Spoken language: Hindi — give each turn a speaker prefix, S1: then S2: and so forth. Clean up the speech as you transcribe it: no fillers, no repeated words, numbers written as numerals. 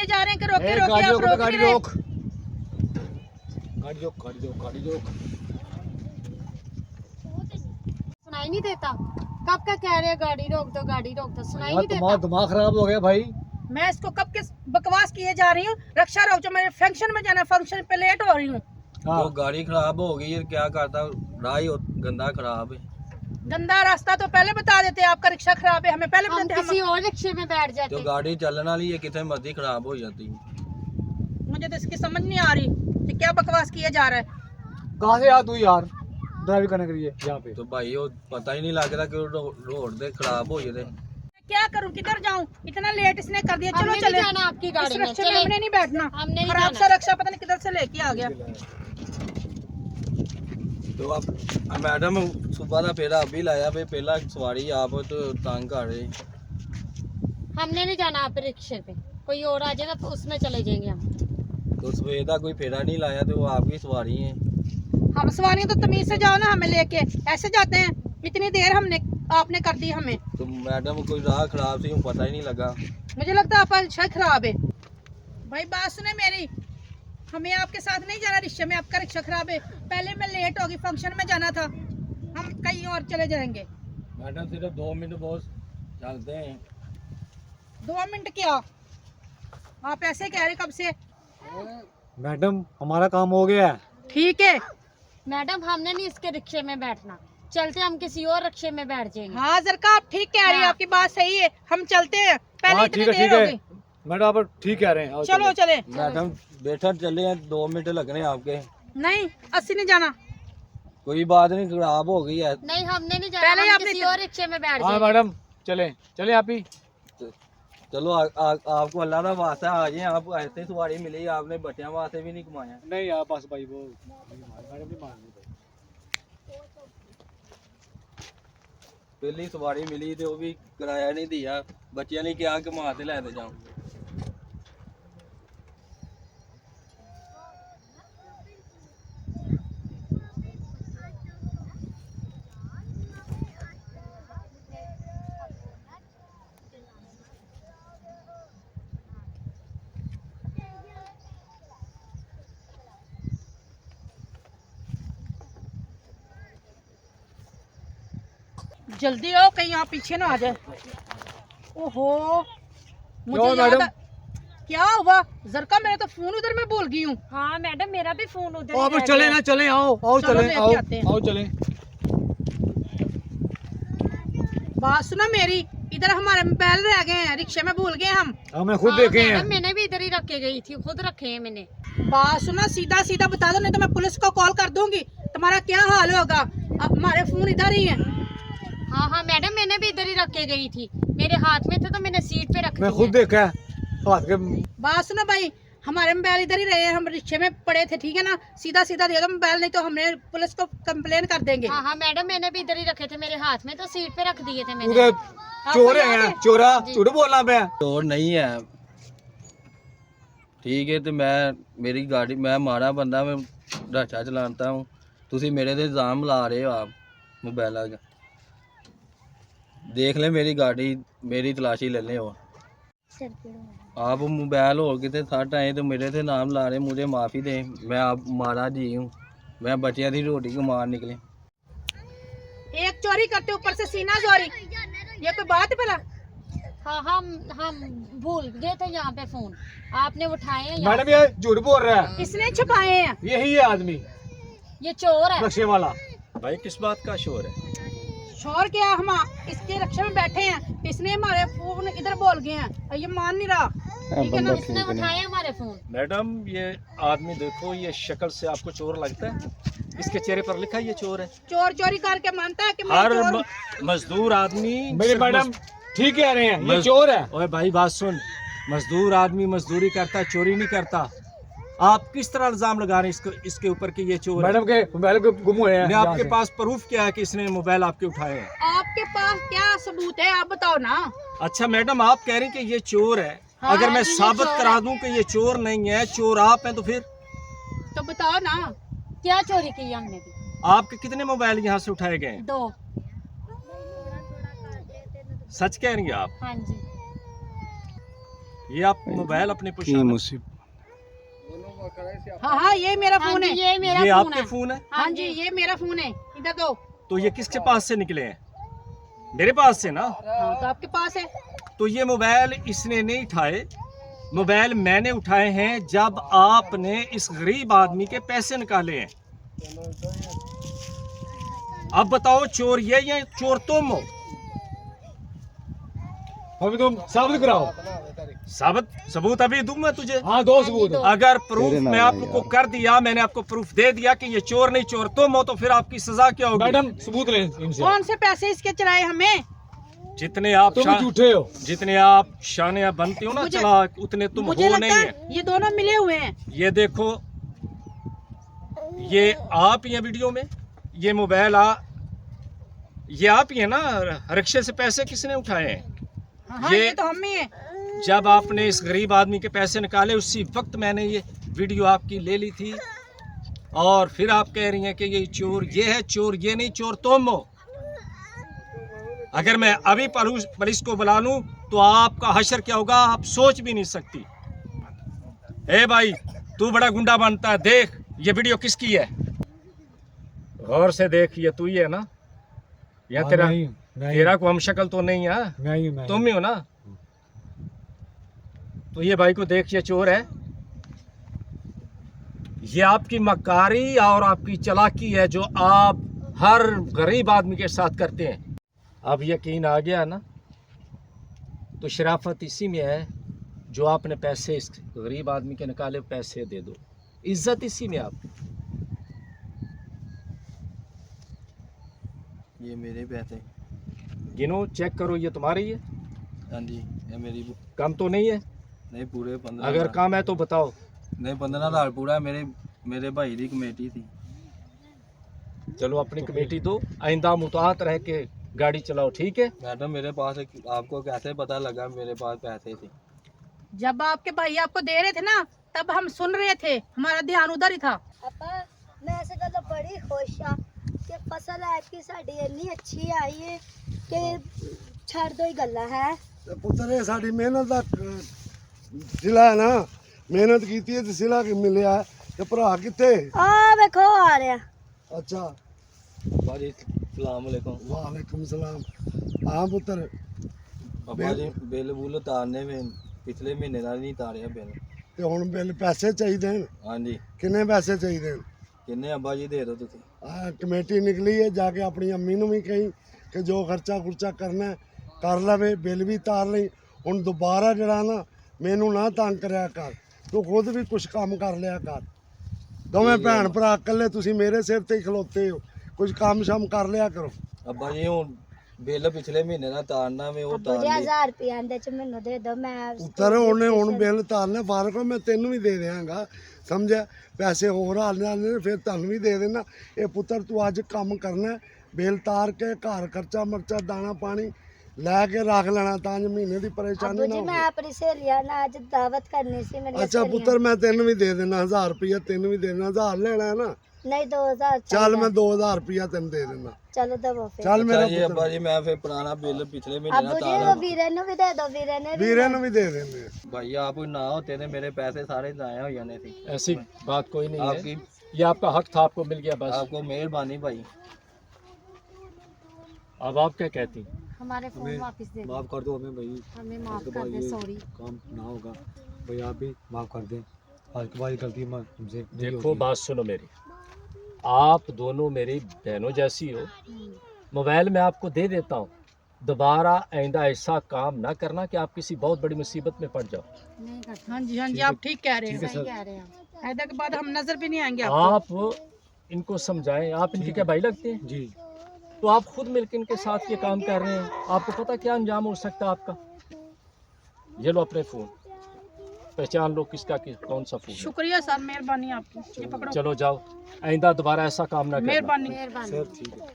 S1: किए जा रहे हैं कि रोके रोके आप रोक
S2: गाड़ी
S1: नहीं
S2: रोक
S1: रहे।
S2: गाड़ी रोक गाड़ी रोक गाड़ी रोक।
S3: सुनाई नहीं देता, कब का कह रहे हैं गाड़ी रोक दो, सुनाई नहीं
S2: तुम्हारा
S3: देता।
S2: दिमाग खराब हो गया भाई।
S1: मैं इसको कब के बकवास किए जा रही हूँ, रक्षा रोक जो मेरे फंक्शन में जाना, फंक्शन पे लेट हो रही हूँ।
S2: हाँ।
S4: तो गाड़ी खराब हो गई है, क्या करता, राह ही गंदा खराब है।
S1: गंदा रास्ता तो पहले बता देते, आपका रिक्शा खराब है, हमें पहले
S3: हम
S1: बताते।
S3: किसी और रिक्शे में बैठ
S4: तो
S3: जाते।
S4: गाड़ी चलने वाली है, कितने मर्जी खराब हो जाती है।
S1: मुझे तो इसकी समझ नहीं आ रही कि क्या बकवास किया जा रहा है।
S2: कहाँ से आ तू यार ड्राइव करने के लिए यहाँ पे?
S4: तो भाई वो पता ही नहीं लग रहा कि रोड दे खराब हो जाते।
S1: क्या करूँ, किधर जाऊँ, इतना लेट इसने कर दिया। चलो
S3: हमने नहीं
S1: चले,
S3: जाना आपकी गाड़ी
S1: इस
S3: में,
S1: रक्षे में
S3: चले।
S1: हमने नहीं बैठना।
S3: हमने नहीं
S1: खराब
S3: जाना।
S1: सा रक्षा पता नहीं किधर से लेके आ गया।
S4: तो आप मैडम सुबह का फेरा अभी लाया भाई, पहला सवारी आप तो तंग कर रहे।
S3: हमने नहीं जाना आप रिक्शे पे, कोई और आ जाएगा तो उसमें चले जाएंगे हम।
S4: तो सवेर का कोई फेरा नहीं लाया तो वो आपकी सवारी है।
S1: हम सवारियां तो तमीज से जाओ ना, हमें लेके ऐसे जाते हैं। इतनी देर हमने आपने कर दी हमें।
S4: तो मैडम कोई राह खराब थी, पता ही नहीं लगा।
S1: मुझे लगता है आपका रिक्शा खराब है। भाई बात सुने मेरी, हमें आपके साथ नहीं जाना रिक्शे में, आपका रिक्शा खराब है। पहले मैं लेट होगी, फंक्शन में जाना था, हम कहीं और चले जाएंगे।
S4: मैडम सिर्फ 2 मिनट बहुत चलते हैं।
S1: 2 मिनट क्या, आप ऐसे कह रहे कब से?
S2: मैडम हमारा काम हो गया है।
S1: ठीक है।
S3: मैडम हमने नहीं इसके रिक्शे में बैठना, चलते हम किसी और रिक्शे में बैठ जाएंगे।
S1: हाँ जरका आप ठीक कह रही है,
S3: हाँ।
S1: आपकी बात सही है, हम चलते हैं। पहले
S2: हाँ
S1: इतनी
S2: ठीक है
S1: देर
S2: ठीक
S1: हो
S2: है
S1: गई।
S2: मैडम आप ठीक कह रहे हैं। आओ
S1: चलो चले।
S4: मैडम बैठा चले हैं, 2 मिनट लगने आपके।
S1: नहीं, अस्सी नहीं जाना।
S4: कोई बात नहीं, खराब हो गई है।
S3: नहीं हमने नहीं जाना,
S1: पहले
S3: हम
S1: आपने
S3: किसी और रिक्शे में बैठ
S2: हाँ
S3: जाएंगे।
S2: मैडम चले चले आप ही।
S4: चलो आपको अल्लाह का वास्ता आ जाए, आप ऐसे सवारी मिली, आपने बच्चों वास्ते भी नहीं कमाया।
S2: नहीं यार बस भाई वो मैडम नहीं मान रही भाई।
S4: पहली सवारी मिली तो वो भी किराया नहीं दिया, बच्चों ने क्या कमा के लेते जाऊं।
S1: जल्दी आओ, कहीं आप पीछे ना आ जाए। ओहो, मुझे
S2: क्यों
S1: याद
S2: मैडम?
S1: क्या हुआ जरका, मेरा तो फोन उधर मैं भूल गई हूँ।
S3: हाँ मैडम मेरा भी फोन उधर
S2: आओ
S3: ही
S2: अब
S3: रह
S2: चले
S3: गया।
S2: ना चले आओ आओ
S1: चलो,
S2: चले
S1: लेके
S2: आओ
S1: आते हैं।
S2: आओ चले।
S1: बात सुनो मेरी, इधर हमारे मोबाइल रह गए हैं, रिक्शे में भूल गए हम।
S2: हमें खुद
S3: हाँ,
S2: देखे
S3: मैडम
S2: हैं।
S3: मैंने भी इधर ही रख के गई थी, खुद रखे हैं मैंने।
S1: बात सुनो, सीधा सीधा बता दो, नहीं तो मैं पुलिस को कॉल कर दूंगी। तुम्हारा क्या हाल होगा। अब हमारे फोन इधर ही है।
S3: हाँ हाँ मैडम मैंने भी इधर ही रख के गई थी, मेरे हाथ में थे तो मैंने सीट पे रख
S2: मैं
S3: दिए।
S2: खुद देखा है हाथ के।
S1: बात सुनो भाई, हमारे मोबाइल इधर ही रहे हैं, हम रिक्शे में पड़े थे, ठीक है ना। सीधा सीधा दे दो मोबाइल, नहीं तो हमने पुलिस को कंप्लेन कर देंगे।
S3: हाँ हाँ मैडम मैंने भी इधर ही रखे थे, मेरे हाथ में तो सीट पे रख दिए थे मैंने।
S2: उधर चोर
S1: याद
S2: है
S1: है?
S2: चोरा
S3: जी।
S2: झूठ बोलना पे।
S4: चोर नहीं है, ठीक है। तो मेरी गाड़ी, मैं माड़ा बंदा, मैं ढांचा चलाता हूँ। तुसी मेरे ते इल्जाम ला रहे हो आप मोबाइल का। देख ले मेरी गाड़ी, मेरी तलाशी ले ले। हो आप मोबाइल और कितने थर्ड आए तो मेरे थे नाम ला रहे, मुझे माफ़ी दें। मैं आप मारा जी हूँ, मैं बच्चियाँ की रोटी को मार निकले।
S1: एक चोरी करते ऊपर से सीना चोरी, ये कोई बात है भला?
S3: हाँ हम भूल गए थे यहाँ पे फोन, आपने उठाए हैं यहाँ।
S2: मैडम ये झूठ बोल रहा है,
S1: इसने छुपाए हैं।
S2: यही है आदमी
S3: ये चोर है।
S2: नक्शे वाला।
S4: भाई किस बात का शोर है?
S1: शोर क्या, हम इसके रक्षा में बैठे हैं, इसने हमारे फोन इधर बोल गए हैं और ये मान नहीं रहा, ठीक है ना।
S3: इसने उठाए हमारे फोन।
S5: मैडम ये आदमी देखो, ये शक्ल से आपको चोर लगता है? इसके चेहरे पर लिखा है ये चोर है।
S1: चोर चोरी करके मानता है कि मैं
S5: हर
S1: चोर।
S5: मजदूर आदमी
S2: मेरे मैडम ठीक कह रहे हैं, ये चोर है।
S5: ओए भाई बात सुन, मजदूर आदमी मजदूरी करता है, चोरी नहीं करता। आप किस तरह इल्जाम लगा रहे हैं इसके ऊपर कि ये चोर है?
S2: मैडम के मोबाइल के गुम हुए हैं।
S5: ने
S2: यहाँ
S5: आपके
S2: से।
S5: पास प्रूफ क्या है कि इसने मोबाइल आपके उठाए हैं?
S1: आपके पास क्या सबूत है, आप बताओ ना।
S5: अच्छा मैडम आप कह रही हैं कि ये चोर है।
S1: हाँ,
S5: अगर मैं
S3: ये
S5: साबित
S3: चोर
S5: करा
S3: है।
S5: दूं कि ये चोर नहीं है, चोर आप हैं, तो फिर
S1: तो बताओ ना।
S3: क्या चोरी की हमने भी?
S5: आपके कितने मोबाइल यहाँ से उठाए गए हैं?
S3: 2।
S5: सच कह रही हैं आप?
S3: हाँ जी।
S5: ये आप मोबाइल अपने पोशाक,
S1: हाँ हाँ ये मेरा फोन है।
S3: ये मेरा
S5: ये
S3: फोन
S5: आपके
S3: है।
S5: फोन है?
S1: हाँ जी ये मेरा फोन है, इधर दो।
S5: तो ये किसके पास से निकले हैं? मेरे पास से ना।
S1: हाँ तो आपके पास है।
S5: तो ये मोबाइल इसने नहीं उठाए, मोबाइल मैंने उठाए हैं जब आपने इस गरीब आदमी के पैसे निकाले हैं। अब बताओ चोर ये या चोर तुम हो?
S2: अभी तुम साबित कराओ।
S5: सबूत अभी दूं मैं तुझे।
S2: हाँ दो सबूत।
S5: अगर प्रूफ मैं आपको कर दिया, मैंने आपको प्रूफ दे दिया कि ये चोर नहीं चोर तुम हो, तो फिर आपकी सजा क्या होगी?
S2: मैडम सबूत ले इनसे।
S1: कौन से पैसे इसके चलाए हमें?
S5: जितने आप
S2: तुम झूठे हो।
S5: जितने आप शानिया बनती हो ना
S1: मुझे-
S5: चालाक, उतने तुम
S1: मुझे
S5: हो
S1: लगता
S5: नहीं
S1: है
S5: है।
S1: ये दोनों मिले हुए हैं।
S5: ये देखो, ये आप ही हैं वीडियो में, ये मोबाइल ये आप ही है ना? रिक्शे से पैसे किसने उठाए हैं?
S1: हाँ ये तो हम ही है।
S5: जब आपने इस गरीब आदमी के पैसे निकाले उसी वक्त मैंने ये वीडियो आपकी ले ली थी, और फिर आप कह रही हैं कि ये चोर ये है, चोर ये नहीं, चोर तुम हो। अगर मैं अभी पुलिस को बुला लूं तो आपका हशर क्या होगा आप सोच भी नहीं सकती। ए भाई, तू बड़ा गुंडा बनता है, देख ये वीडियो किसकी है, गौर से देख, ये तू ही है ना? या तेरा तेरा को हम शक्ल तो नहीं है?
S2: नहीं
S5: तुम ही हो ना? तो ये भाई को देख, ये चोर है। ये आपकी मक्कारी और आपकी चालाकी है जो आप हर गरीब आदमी के साथ करते हैं। अब यकीन आ गया ना? तो शराफत इसी में है जो आपने पैसे इस गरीब आदमी के निकाले, पैसे दे दो, इज्जत इसी में। आप
S4: ये मेरे पैसे।
S5: गिनो, चेक करो, ये तुम्हारी है?
S4: हाँ जी ये मेरी।
S5: कम तो नहीं है?
S4: नहीं पूरे 15।
S5: अगर कम है तो बताओ।
S4: नहीं 15,000 पूरा मेरे भाई की कमेटी थी।
S5: चलो अपनी कमेटी दो, आइंदा मुताहत रह के गाड़ी चलाओ, ठीक है?
S4: मैडम मेरे पास आपको कैसे पता लगा मेरे पास पैसे थे?
S1: जब आपके भाई आपको दे रहे थे ना, तब हम सुन रहे थे, हमारा ध्यान उधर ही था।
S6: अपा मैं इस गल बड़ी खुश हाँ कि फसल ऐतकी साडी इन्नी अच्छी आई है कि छड़ दो ही गल्ला है।
S7: पुत्तर ये साडी मेहनत दा सिला है ना, मेहनत कीती है ते सिला कि मिलिया है। ते भरा कित्थे?
S6: आ देखो आ रहा।
S7: अच्छा
S4: भाजी सलाम अलैकुम।
S7: वालेकुम सलाम। हाँ पुत्तर
S4: पापा जी बिल बुल उतारने में पिछले महीने का नहीं उतारिया बिल।
S7: ते हुण बिल पैसे चाहिए हैं?
S4: हाँ जी
S7: किन्ने पैसे चाहिए हैं?
S4: किन्ने अब्बा जी दे दो तुसी।
S7: कमेटी निकली है, जाके अपनी अम्मी नूं भी कही कि जो खर्चा खुर्चा करना है कर लवे, बिल भी तार लई। हुण दोबारा जड़ा ना मैनू ना तंग करया कर, तू खुद भी कुछ काम कर लिया कर। दोवें भैन भरा इकल्ले तुसी मेरे सिर ते ही खलोते हो, कुछ काम शाम कर लिया करो।
S4: अब्बा जी हुण बिल पिछले महीने का उतारना में वो
S6: मुझे
S4: उतार ली।
S6: 1000 रुपया आंदे च मैनू दे दो, मैं
S7: उत्तर उन्हें हुण बिल तारना फारक हो, मैं तेनू भी दे देंगा, समझा? पैसे होर आने आने फिर तुहानू भी दे देना। ये पुत्तर तू अज काम करना है, बिल तार के घर खर्चा मर्चा दाना पानी लैके रख लेना तां जो महीने की परेशानी
S6: अबू
S7: ना
S6: जी
S7: हो।
S6: मैं अपनी सहेलियां ना आज दावत करनी सी मेरी।
S7: अच्छा पुत्तर मैं तेन भी दे देना 1000 रुपया, तेन भी दे देना। 1000 लेना है ना?
S6: नहीं 2000
S7: चल मैं 2000 रुपया तेन दे देना।
S6: चलो दबो फिर।
S7: चल मेरा
S4: अच्छा जी अब्बा जी मैं फिर पुराना बिल पिछले महीने
S6: अबू
S4: का
S6: जी
S4: उतारा।
S6: वो वीरे नू भी दे दो, वीरे ने भी
S7: वीरे नू भी दे देने।
S4: भाई आप ना होते थे मेरे पैसे सारे जाया हो जाने थे।
S5: ऐसी बात कोई नहीं है,
S4: आपकी
S5: ये आपका हक था, आपको मिल गया बस।
S4: आपको मेहरबानी भाई।
S5: अब आप क्या कहती?
S3: हमारे फोन वापस दे दो,
S2: माफ कर दो हमें भाई,
S3: हमें माफ
S2: इसके
S3: कर
S2: बाद
S3: दे,
S2: ये
S3: सॉरी।
S2: काम ना होगा भाई, आप भी माफ कर दें। आज के बाद ये गलती हमसे नहीं
S5: देखो
S2: होगी।
S5: बात सुनो मेरी, आप दोनों मेरी बहनों जैसी हो। मोबाइल मैं आपको दे देता हूँ, दोबारा आइंदा ऐसा काम ना करना कि आप किसी बहुत बड़ी मुसीबत में पड़ जाओ।
S3: नहीं करते,
S1: हाँ जी आप ठीक कह रहे हैं।
S3: सही कह रहे हैं आप।
S1: ऐदा के बाद हम नजर भी नहीं आएंगे आपको।
S5: आप इनको समझाएं, आप इनके क्या भाई लगते हैं?
S2: जी
S5: तो आप खुद मिलकर इनके साथ ये काम कर रहे हैं, आपको पता क्या अंजाम हो सकता है आपका? ये लो अपने फ़ोन, पहचान लो किसका कौन सा फ़ोन है।
S1: शुक्रिया सर, मेहरबानी आपकी। ये पकड़ो।
S5: चलो जाओ, आइंदा दोबारा ऐसा काम ना करना।
S1: मेहरबानी।
S3: मेहरबानी।
S2: सर ठीक है।